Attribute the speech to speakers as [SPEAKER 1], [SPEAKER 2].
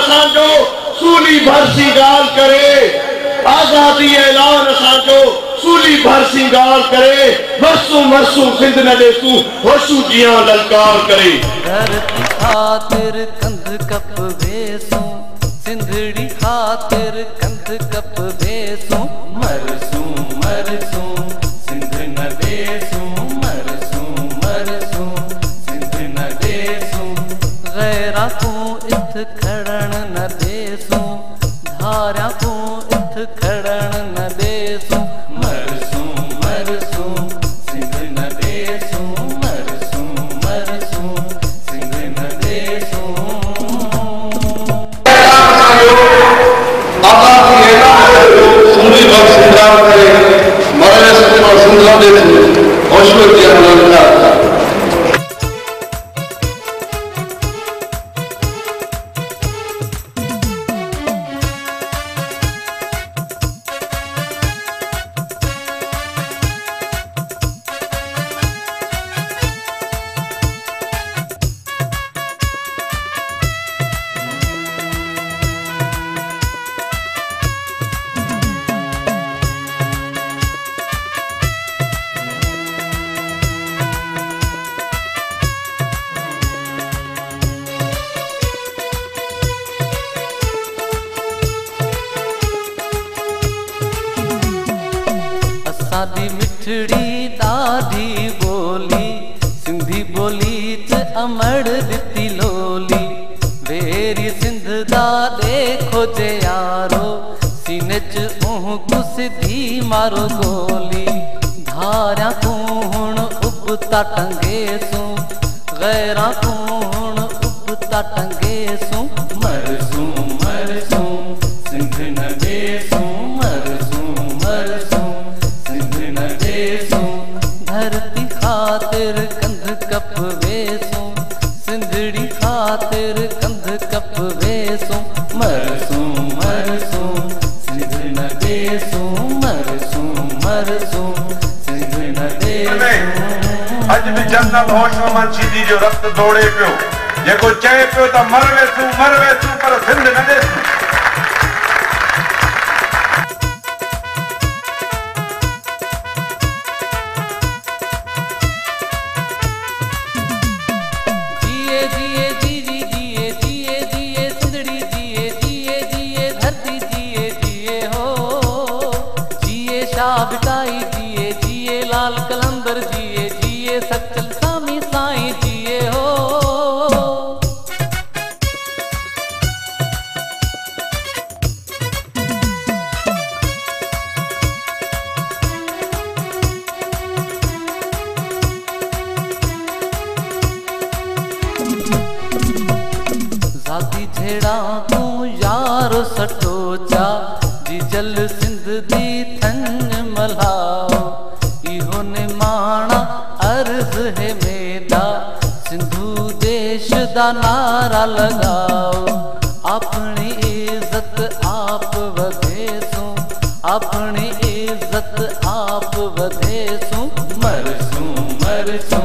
[SPEAKER 1] असांजो सूली भर सिंगार करे, आजादी ऐलान असांजो सूली भर सिंगार करे, मरसू मरसू सिंध न देसू होशू जिया ललकार करे।
[SPEAKER 2] धरती खातिर कंध कप भेसू, सिंधड़ी खातिर कंध कप भेसू, मरसू मरसू सिंध न देसू, मरसू मरसू सिंध न देसू, गैरा को इथ खड़न न देसू, धारा को इथ खड़न न देसू, मरसू मरसू सिंध न देसू, मरसू मरसू सिंध न देसू।
[SPEAKER 3] सूली भर सिंगार करे, मरने से और सिंध न देसू होशू जिया ललकार करे।
[SPEAKER 2] असादी मिठड़ी ॾाढी बोली, सिंधी ॿोली च अमड़ दिती लोली, वेरी सिंध दा देखो जे यारो, सीने च ऊह सिधी मारो गोली, धारा कूण उबता टंगेसू, गैरा कूण उबता टंगेसू, मरसू मरसू सिंध न देसू, मरसू मरसू सिंध न देसू, धरती खातिर कंध कप वेसू, सिंधड़ी खातिर कंध कप वेसू, मरसू मरसू सिंध न देसू, मरसू मरसू सिंध न देसू।
[SPEAKER 4] अज भी जनरल होशो मन सीधी जो रक्त दौड़े पियो, जेको चए पियो त मर वेसू पर सिंध न देसू।
[SPEAKER 2] बिटाई जिए जिए लाल कलंदर जिए जिए सचल सामी साईं जिए हो। जाती झेड़ा तू यारो सटोचा, जी जल सिंध दी थन मल्हाओ, इहो ने माणा अर्ज है मेरा, सिंधु देश दा नारा लगाओ, अपनी इज्जत आप वधेसू, अपनी इज्जत आप वधेसू, मरसू मरसू